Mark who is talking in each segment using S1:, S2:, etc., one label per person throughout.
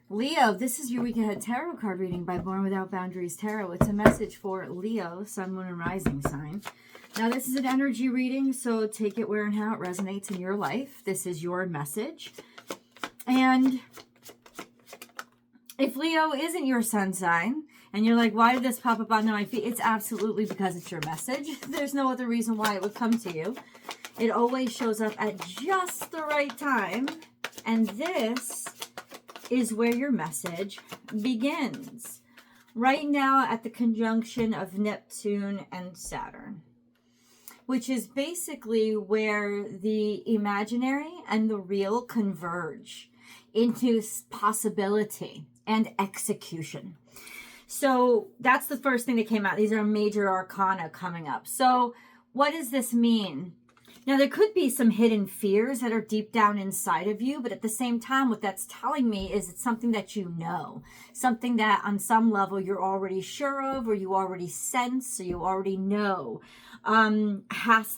S1: Leo, this is your week ahead tarot card reading by Born Without Boundaries Tarot. It's a message for Leo, Sun, Moon, and Rising sign. Now, this is an energy reading, so take it where and how it resonates in your life. This is your message. And if Leo isn't your sun sign, and you're like, why did this pop up on my feed? It's absolutely because it's your message. There's no other reason why it would come to you. It always shows up at just the right time. And this is where your message begins. Right now at the conjunction of Neptune and Saturn, which is basically where the imaginary and the real converge into possibility and execution. So that's the first thing that came out. These are major arcana coming up. So what does this mean? Now, there could be some hidden fears that are deep down inside of you, but at the same time, what that's telling me is it's something that you know, something that on some level you're already sure of, or you already sense, or you already know has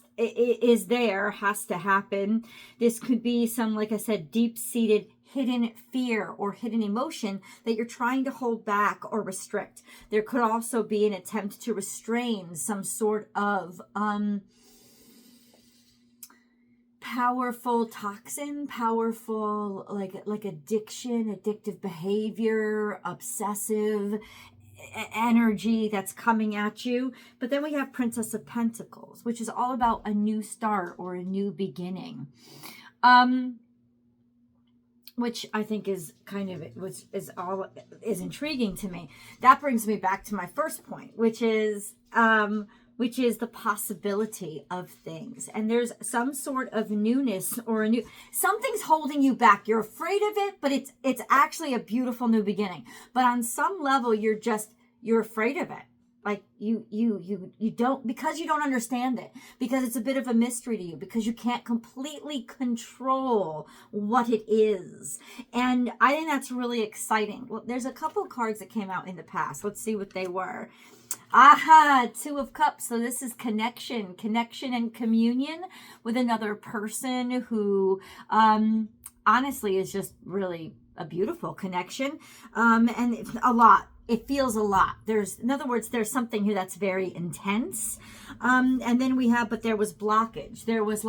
S1: to happen. This could be some, like I said, deep-seated hidden fear or hidden emotion that you're trying to hold back or restrict. There could also be an attempt to restrain some sort of powerful toxin, powerful like addiction, addictive behavior, obsessive energy that's coming at you. But then we have Princess of Pentacles, which is all about a new start or a new beginning. Which I think is kind of, is intriguing to me. That brings me back to my first point, which is the possibility of things. And there's some sort of newness or something's holding you back. You're afraid of it, but it's actually a beautiful new beginning. But on some level, you're afraid of it. Like you don't, because you don't understand it, because it's a bit of a mystery to you, because you can't completely control what it is. And I think that's really exciting. Well, there's a couple of cards that came out in the past. Let's see what they were. Aha, Two of Cups. So this is connection and communion with another person who honestly is just really a beautiful connection. And a lot. It feels a lot. In other words, there's something here that's very intense. And then but there was blockage. There was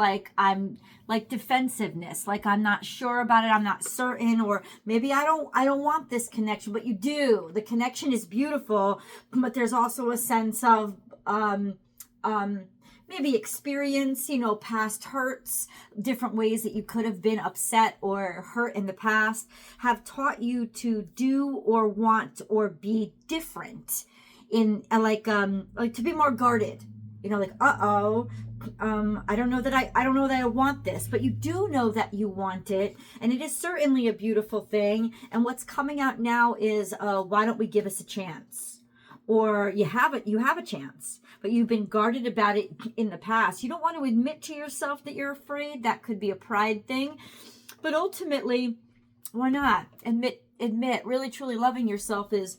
S1: defensiveness, like I'm not sure about it. I'm not certain, or maybe I don't want this connection, but you do. The connection is beautiful, but there's also a sense of, maybe experience, past hurts, different ways that you could have been upset or hurt in the past have taught you to do or want or be different in to be more guarded, I don't know that I want this, but you do know that you want it. And it is certainly a beautiful thing. And what's coming out now is, why don't we give us a chance? Or you have a chance, but you've been guarded about it in the past. You don't want to admit to yourself that you're afraid. That could be a pride thing. But ultimately, why not? Admit, really truly loving yourself is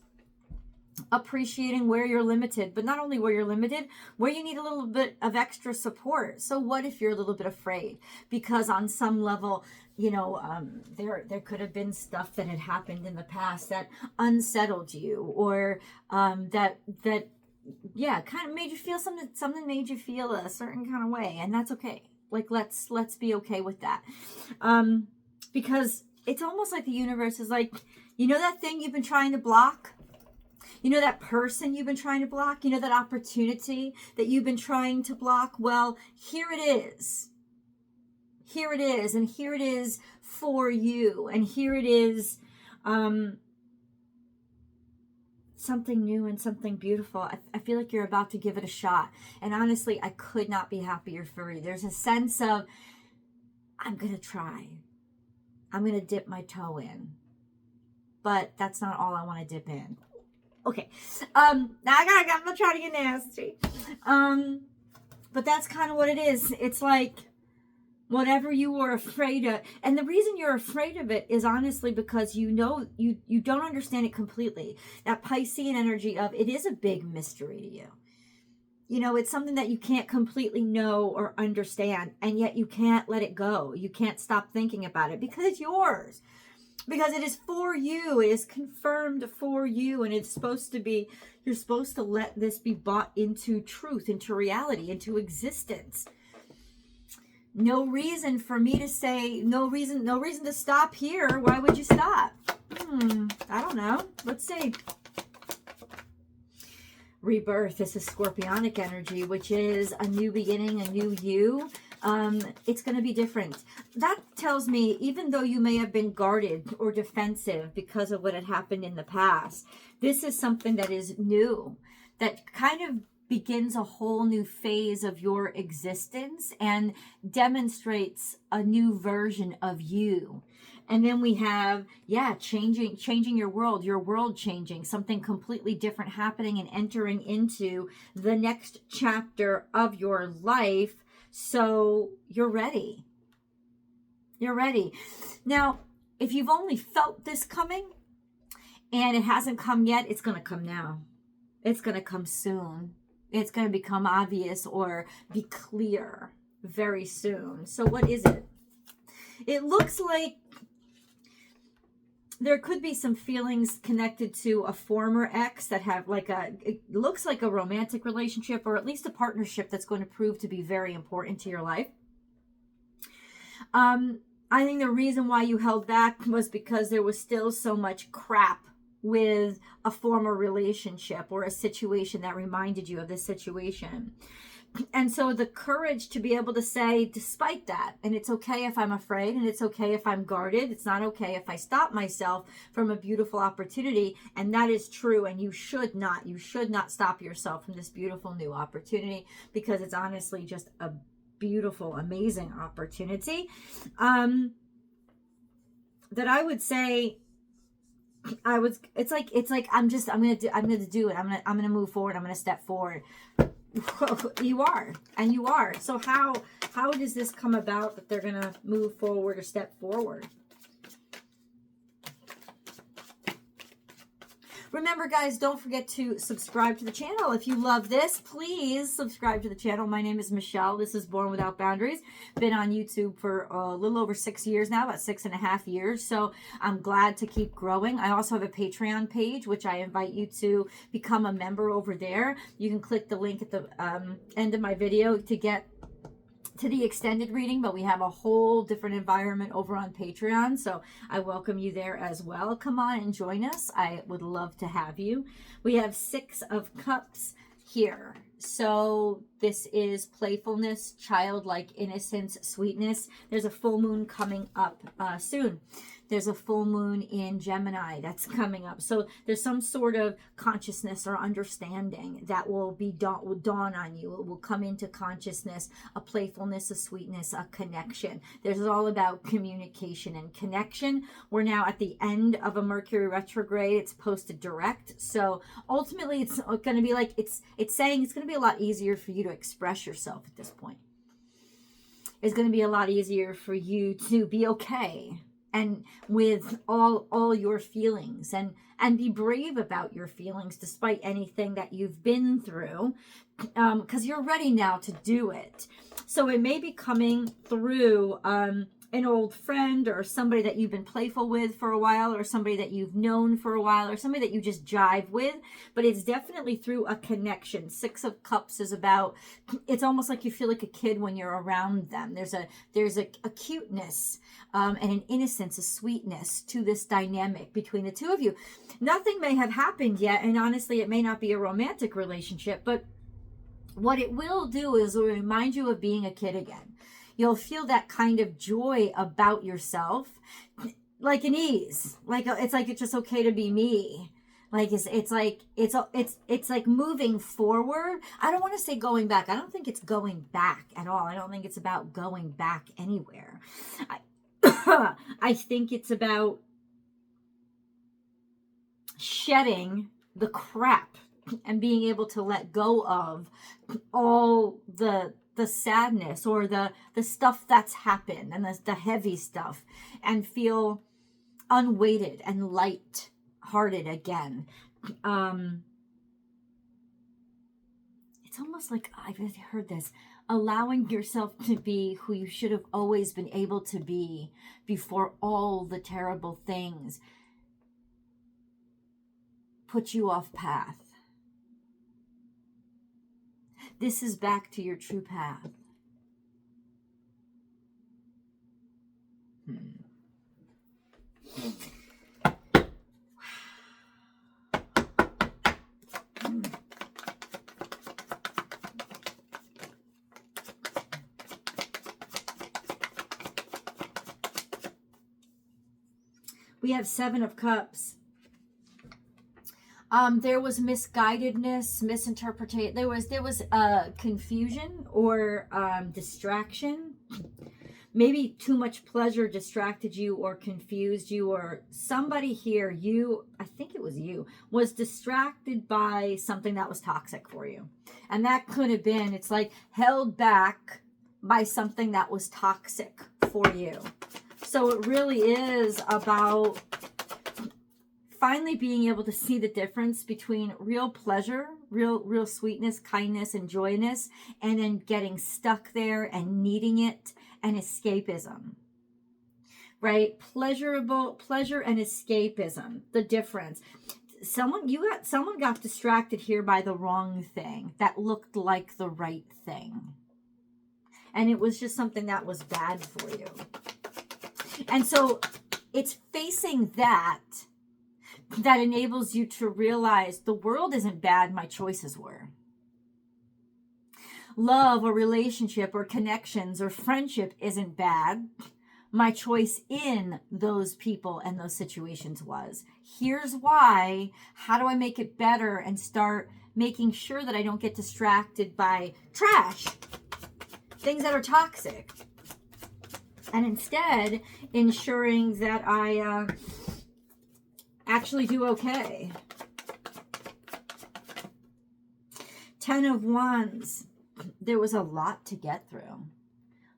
S1: appreciating where you're limited, but not only where you're limited, where you need a little bit of extra support. So what if you're a little bit afraid? Because on some level, there could have been stuff that had happened in the past that unsettled you, or that kind of made you feel something made you feel a certain kind of way, and that's okay. Let's be okay with that, because it's almost like the universe is like, that thing you've been trying to block. That person you've been trying to block, that opportunity that you've been trying to block. Well, here it is. Here it is. And here it is for you. And here it is, something new and something beautiful. I feel like you're about to give it a shot. And honestly, I could not be happier for you. There's a sense of, I'm going to try. I'm going to dip my toe in. But that's not all I want to dip in. Okay, now I'm gonna try to get nasty. But that's kind of what it is. It's like whatever you were afraid of, and the reason you're afraid of it is honestly because you don't understand it completely. That Piscean energy of it is a big mystery to you. It's something that you can't completely know or understand, and yet you can't let it go. You can't stop thinking about it because it's yours. because it is for you. It is confirmed for you, and it's supposed to be, you're supposed to let this be brought into truth, into reality, into existence. No reason for me to say, no reason to stop here. Why would you stop? I don't know. Let's see. Rebirth. This is Scorpionic energy, which is a new beginning, a new you. It's going to be different. That tells me, even though you may have been guarded or defensive because of what had happened in the past, this is something that is new, that kind of begins a whole new phase of your existence and demonstrates a new version of you. And then we have, changing your world changing, something completely different happening and entering into the next chapter of your life. So you're ready. You're ready. Now, if you've only felt this coming and it hasn't come yet, it's going to come now. It's going to come soon. It's going to become obvious or be clear very soon. So what is it? It looks like there could be some feelings connected to a former ex that have it looks like a romantic relationship, or at least a partnership that's going to prove to be very important to your life. I think the reason why you held back was because there was still so much crap with a former relationship or a situation that reminded you of this situation. And so the courage to be able to say, despite that, and it's okay if I'm afraid, and it's okay if I'm guarded, it's not okay if I stop myself from a beautiful opportunity. And that is true. And you should not stop yourself from this beautiful new opportunity, because it's honestly just a beautiful, amazing opportunity. That I would say, it's like, I'm going to do it. I'm going to move forward. I'm going to step forward. You are. So how does this come about that they're going to move forward or step forward? Remember, guys, don't forget to subscribe to the channel. If you love this, please subscribe to the channel. My name is Michelle. This is Born Without Boundaries. Been on YouTube for a little over 6 years now, about 6.5 years. So I'm glad to keep growing. I also have a Patreon page, which I invite you to become a member over there. You can click the link at the end of my video to get to the extended reading, but we have a whole different environment over on Patreon, so I welcome you there as well. Come on and join us. I would love to have you. We have 6 of Cups here. So this is playfulness, childlike innocence, sweetness. There's a full moon coming up soon. There's a full moon in Gemini that's coming up. So there's some sort of consciousness or understanding that will dawn on you. It will come into consciousness, a playfulness, a sweetness, a connection. This is all about communication and connection. We're now at the end of a Mercury retrograde. It's posted direct. So ultimately it's going to be like, it's saying it's going to be a lot easier for you to express yourself at this point. It's going to be a lot easier for you to be okay and with all your feelings, and be brave about your feelings despite anything that you've been through, because you're ready now to do it. So it may be coming through an old friend, or somebody that you've been playful with for a while, or somebody that you've known for a while, or somebody that you just jive with, but it's definitely through a connection. 6 of Cups is about, it's almost like you feel like a kid when you're around them. There's a cuteness and an innocence, a sweetness to this dynamic between the two of you. Nothing may have happened yet, and honestly, it may not be a romantic relationship, but what it will do is it will remind you of being a kid again. You'll feel that kind of joy about yourself, like an ease. It's just okay to be me. Like it's like moving forward. I don't want to say going back. I don't think it's going back at all. I don't think it's about going back anywhere. I think it's about shedding the crap and being able to let go of all the sadness or the stuff that's happened, and the heavy stuff, and feel unweighted and light-hearted again. It's almost like, I've heard this, allowing yourself to be who you should have always been able to be before all the terrible things put you off path. This is back to your true path. We have 7 of Cups. There was misguidedness, misinterpretation. There was confusion or distraction. Maybe too much pleasure distracted you or confused you, or somebody here, I think it was you, was distracted by something that was toxic for you. And that could have been, it's like held back by something that was toxic for you. So it really is about finally being able to see the difference between real pleasure, real sweetness, kindness, and joyness, and then getting stuck there and needing it, and escapism. Right? Pleasure and escapism. The difference. Someone got distracted here by the wrong thing that looked like the right thing. And it was just something that was bad for you. And so it's facing that enables you to realize the world isn't bad, my choices were. Love or relationship or connections or friendship isn't bad. My choice in those people and those situations was. Here's why. How do I make it better and start making sure that I don't get distracted by trash, things that are toxic, and instead ensuring that I actually do okay. 10 of Wands. There was a lot to get through.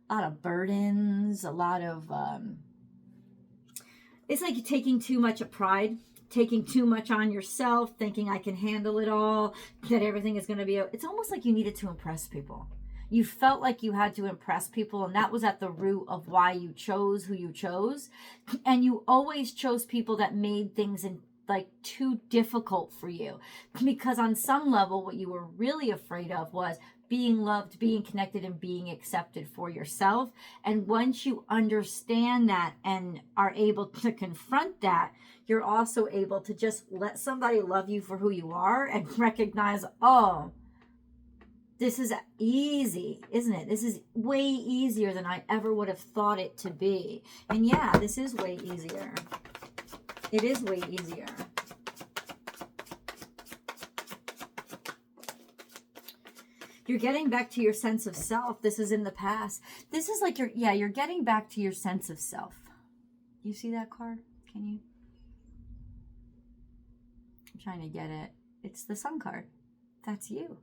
S1: A lot of burdens, a lot of, it's like taking too much of pride, taking too much on yourself, thinking I can handle it all, that everything is going to be, it's almost like you needed to impress people. You felt like you had to impress people, and that was at the root of why you chose who you chose. And you always chose people that made things like too difficult for you. Because on some level, what you were really afraid of was being loved, being connected, and being accepted for yourself. And once you understand that and are able to confront that, you're also able to just let somebody love you for who you are and recognize, oh, this is easy, isn't it? This is way easier than I ever would have thought it to be. And yeah, this is way easier. It is way easier. You're getting back to your sense of self. This is in the past. This is like you're getting back to your sense of self. You see that card? Can you? I'm trying to get it. It's the Sun card. That's you.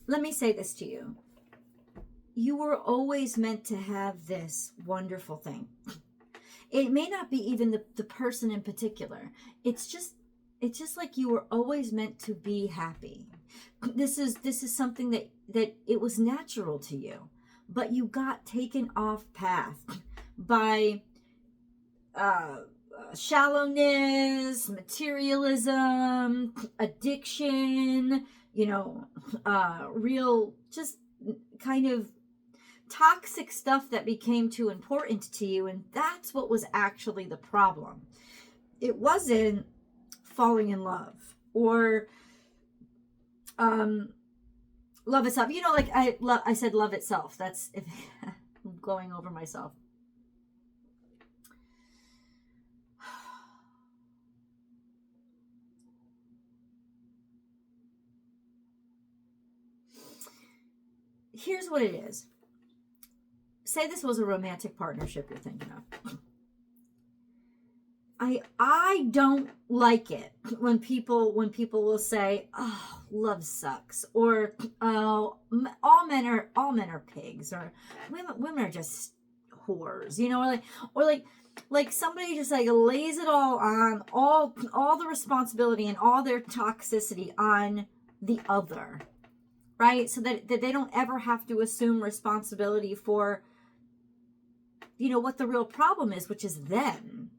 S1: Let me say this to you. You were always meant to have this wonderful thing. It may not be even the person in particular. It's just like you were always meant to be happy. This is something that it was natural to you, but you got taken off path by shallowness, materialism, addiction, real just kind of toxic stuff that became too important to you. And that's what was actually the problem. It wasn't falling in love or love itself. Like I said, love itself. That's if I'm going over myself. Here's what it is. Say this was a romantic partnership you're thinking of. I don't like it when people will say, "Oh, love sucks," or "Oh, all men are pigs," or women are just whores, or like somebody just like lays it all on all the responsibility and all their toxicity on the other. right? So that they don't ever have to assume responsibility for, you know, what the real problem is, which is them.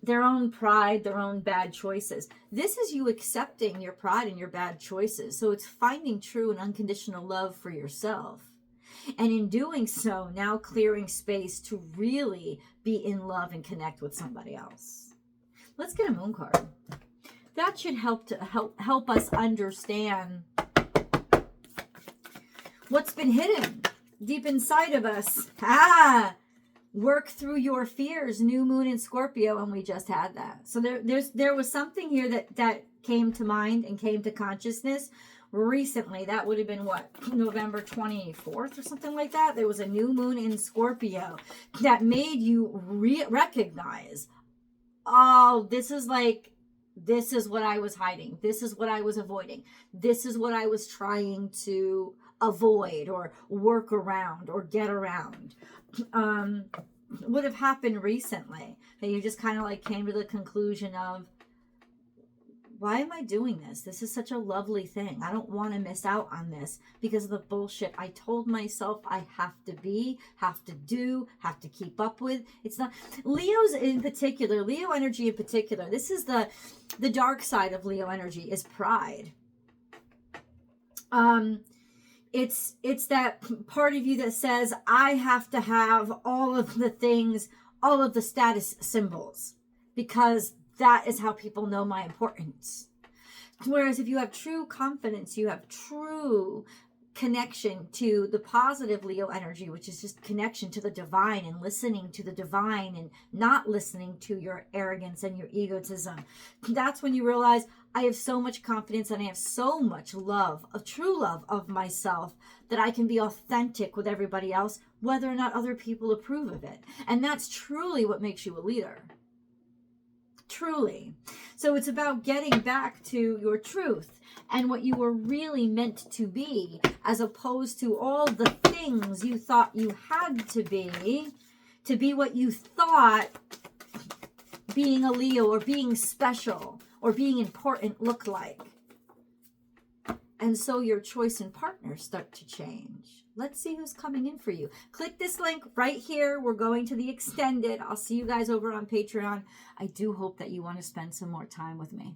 S1: Their own pride, their own bad choices. This is you accepting your pride and your bad choices. So it's finding true and unconditional love for yourself. And in doing so, now clearing space to really be in love and connect with somebody else. Let's get a moon card. That should help us understand what's been hidden deep inside of us. Work through your fears, new moon in Scorpio, and we just had that. So there was something here that came to mind and came to consciousness recently. That would have been what, November 24th or something like that. There was a new moon in Scorpio that made you recognize, oh, this is what I was hiding. This is what I was avoiding. This is what I was trying to avoid or work around or get around. Would have happened recently, that you just kind of like came to the conclusion of, why am I doing this? This is such a lovely thing. I don't want to miss out on this because of the bullshit I told myself I have to be, have to do, have to keep up with. It's not Leo's in particular, Leo energy in particular. This is the dark side of Leo energy is pride. It's that part of you that says, I have to have all of the things, all of the status symbols, because that is how people know my importance. Whereas if you have true confidence, you have true connection to the positive Leo energy, which is just connection to the divine and listening to the divine and not listening to your arrogance and your egotism. That's when you realize, I have so much confidence and I have so much love, of true love of myself, that I can be authentic with everybody else, whether or not other people approve of it. And that's truly what makes you a leader. Truly. So it's about getting back to your truth and what you were really meant to be, as opposed to all the things you thought you had to be what you thought being a Leo or being special or being important looked like. And so your choice in partners start to change. Let's see who's coming in for you. Click this link right here. We're going to the extended. I'll see you guys over on Patreon. I do hope that you want to spend some more time with me.